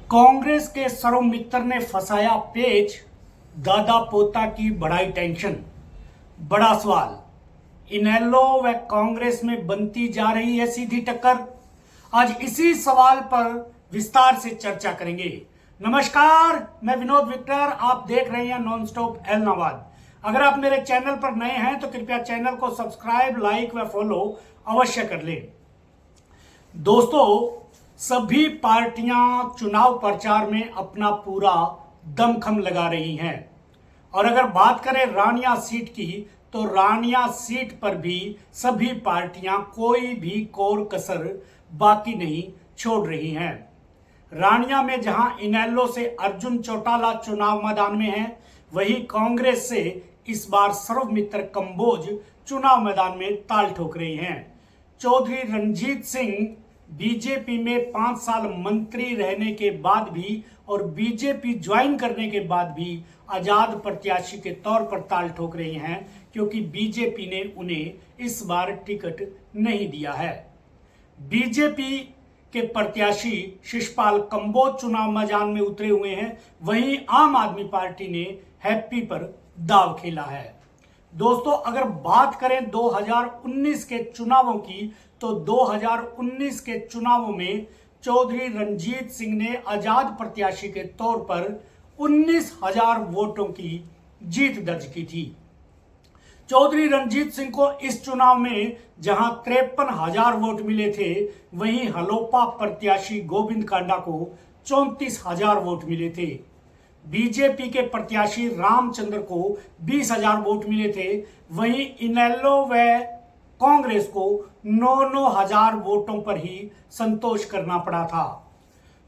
कांग्रेस के सर्व मित्र ने फंसाया पेच, दादा पोता की बढ़ाई टेंशन। बड़ा सवाल, इनेलो व कांग्रेस में बनती जा रही है सीधी टक्कर। आज इसी सवाल पर विस्तार से चर्चा करेंगे। नमस्कार, मैं विनोद विक्टर, आप देख रहे हैं नॉन स्टॉप एलनाबाद। अगर आप मेरे चैनल पर नए हैं तो कृपया चैनल को सब्सक्राइब, लाइक व फॉलो अवश्य कर लें। दोस्तों, सभी पार्टियां चुनाव प्रचार में अपना पूरा दमखम लगा रही हैं और अगर बात करें रानिया सीट की तो रानिया सीट पर भी सभी पार्टियां कोई भी कोर कसर बाकी नहीं छोड़ रही हैं। रानिया में जहां इनेलो से अर्जुन चौटाला चुनाव मैदान में है, वहीं कांग्रेस से इस बार सर्वमित्र कंबोज चुनाव मैदान में ताल ठोक रही हैं। चौधरी रणजीत सिंह बीजेपी में 5 साल मंत्री रहने के बाद भी और बीजेपी ज्वाइन करने के बाद भी आजाद प्रत्याशी के तौर पर ताल ठोक रही हैं, क्योंकि बीजेपी ने उन्हें इस बार टिकट नहीं दिया है। बीजेपी के प्रत्याशी शिषपाल कंबोज चुनाव मैदान में उतरे हुए हैं, वहीं आम आदमी पार्टी ने हैप्पी पर दाव खेला है। दोस्तों, अगर बात करें 2019 के चुनावों की तो 2019 के चुनावों में चौधरी रणजीत सिंह ने आजाद प्रत्याशी के तौर पर 19,000 वोटों की जीत दर्ज की थी। चौधरी रणजीत सिंह को इस चुनाव में जहां 53,000 वोट मिले थे, वहीं हलोपा प्रत्याशी गोविंद कांडा को 34,000 वोट मिले थे। बीजेपी के प्रत्याशी रामचंद्र को 20,000 वोट मिले थे, वहीं इनेलो व कांग्रेस को 9,000 वोटों पर ही संतोष करना पड़ा था।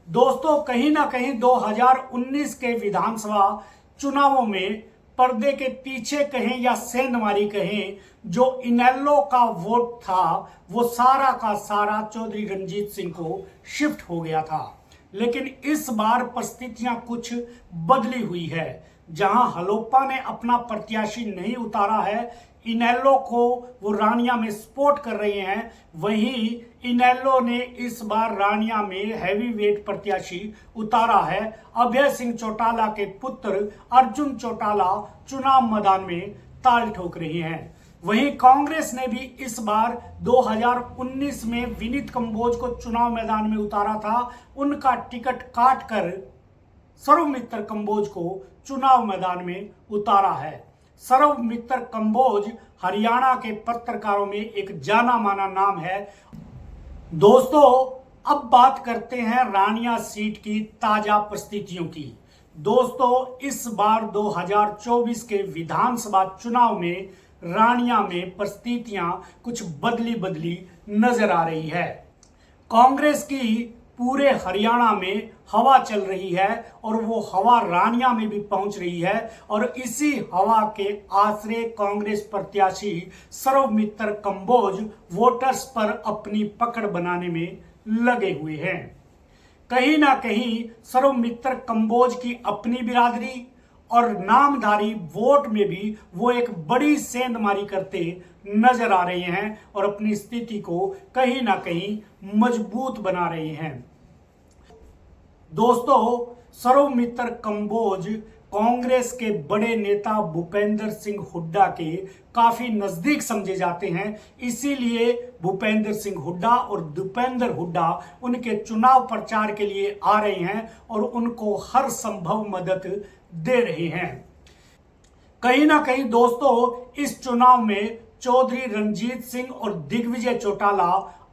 दोस्तों, कहीं ना कहीं 2019 के विधानसभा चुनावों में पर्दे के पीछे कहें या सेंधमारी कहें, जो इनेलो का वोट था वो सारा का सारा चौधरी रणजीत सिंह को शिफ्ट हो गया था। लेकिन इस बार परिस्थितियां कुछ बदली हुई है। जहां हलोपा ने अपना प्रत्याशी नहीं उतारा है, इनेलो को वो रानिया में सपोर्ट कर रहे हैं, वहीं इनेलो ने इस बार रानिया में हैवी वेट प्रत्याशी उतारा है। अभय सिंह चौटाला के पुत्र अर्जुन चौटाला चुनाव मैदान में ताल ठोक रहे हैं। वहीं कांग्रेस ने भी इस बार 2019 में विनीत कंबोज को चुनाव मैदान में उतारा था। उनका टिकट काटकर सर्वमित्र कंबोज को चुनाव मैदान में उतारा है। सर्वमित्र कंबोज हरियाणा के पत्रकारों में एक जाना माना नाम है। दोस्तों, अब बात करते हैं रानिया सीट की ताजा परिस्थितियों की। दोस्तों, इस बार 2024 के विधानसभा चुनाव में रानिया में परिस्थितियां कुछ बदली बदली नजर आ रही है। कांग्रेस की पूरे हरियाणा में हवा चल रही है और वो हवा रानिया में भी पहुंच रही है और इसी हवा के आसरे कांग्रेस प्रत्याशी सर्वमित्र कंबोज वोटर्स पर अपनी पकड़ बनाने में लगे हुए हैं। कहीं ना कहीं सर्वमित्र कंबोज की अपनी बिरादरी और नामधारी वोट में भी वो एक बड़ी सेंधमारी करते नजर आ रहे हैं और अपनी स्थिति को कहीं ना कहीं मजबूत बना रहे हैं। दोस्तों, सर्वमित्र कंबोज कांग्रेस के बड़े नेता भूपेंद्र सिंह हुड्डा के काफी नजदीक समझे जाते हैं, इसीलिए भूपेंद्र सिंह हुड्डा और दीपेंद्र हुड्डा उनके चुनाव प्रचार के लिए आ रहे हैं और उनको हर संभव मदद दे रहे हैं। कहीं ना कहीं दोस्तों, इस चुनाव में चौधरी रणजीत सिंह और दिग्विजय चौटाला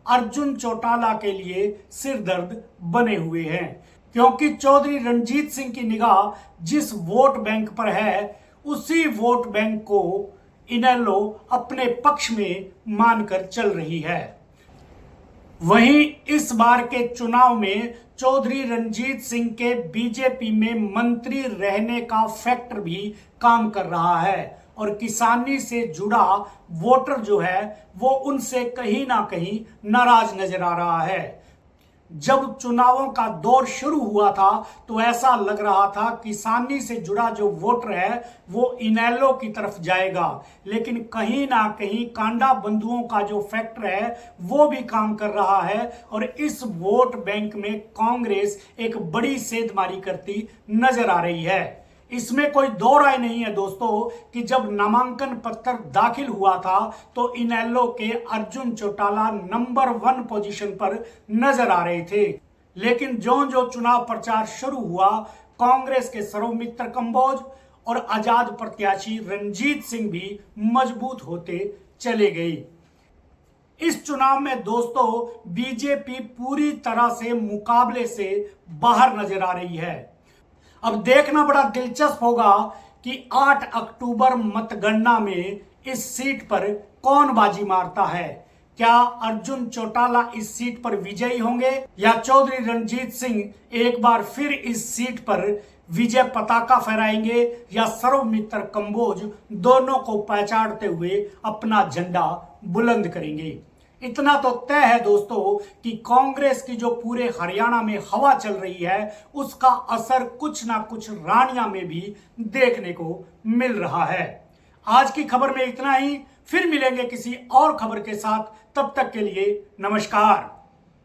अर्जुन चौटाला के लिए सिरदर्द बने हुए हैं, क्योंकि चौधरी रणजीत सिंह की निगाह जिस वोट बैंक पर है, उसी वोट बैंक को इनेलो अपने पक्ष में मानकर चल रही है। वहीं इस बार के चुनाव में चौधरी रणजीत सिंह के बीजेपी में मंत्री रहने का फैक्टर भी काम कर रहा है और किसानी से जुड़ा वोटर जो है वो उनसे कहीं ना कहीं नाराज नजर आ रहा है। जब चुनावों का दौर शुरू हुआ था तो ऐसा लग रहा था किसानी से जुड़ा जो वोटर है वो इनेलो की तरफ जाएगा, लेकिन कहीं ना कहीं कांडा बंधुओं का जो फैक्टर है वो भी काम कर रहा है और इस वोट बैंक में कांग्रेस एक बड़ी सेंधमारी करती नजर आ रही है। इसमें कोई दो राय नहीं है दोस्तों कि जब नामांकन पत्र दाखिल हुआ था तो इनेलो के अर्जुन चौटाला नंबर 1 पोजीशन पर नजर आ रहे थे, लेकिन जो चुनाव प्रचार शुरू हुआ कांग्रेस के सौमित्र कंबोज और आजाद प्रत्याशी रणजीत सिंह भी मजबूत होते चले गए। इस चुनाव में दोस्तों बीजेपी पूरी तरह से मुकाबले से बाहर नजर आ रही है। अब देखना बड़ा दिलचस्प होगा कि 8 अक्टूबर मतगणना में इस सीट पर कौन बाजी मारता है। क्या अर्जुन चौटाला इस सीट पर विजयी होंगे या चौधरी रणजीत सिंह एक बार फिर इस सीट पर विजय पताका फहराएंगे या सौमित्र कंबोज दोनों को पहचानते हुए अपना झंडा बुलंद करेंगे। इतना तो तय है दोस्तों कि कांग्रेस की जो पूरे हरियाणा में हवा चल रही है उसका असर कुछ ना कुछ रानिया में भी देखने को मिल रहा है। आज की खबर में इतना ही, फिर मिलेंगे किसी और खबर के साथ, तब तक के लिए नमस्कार।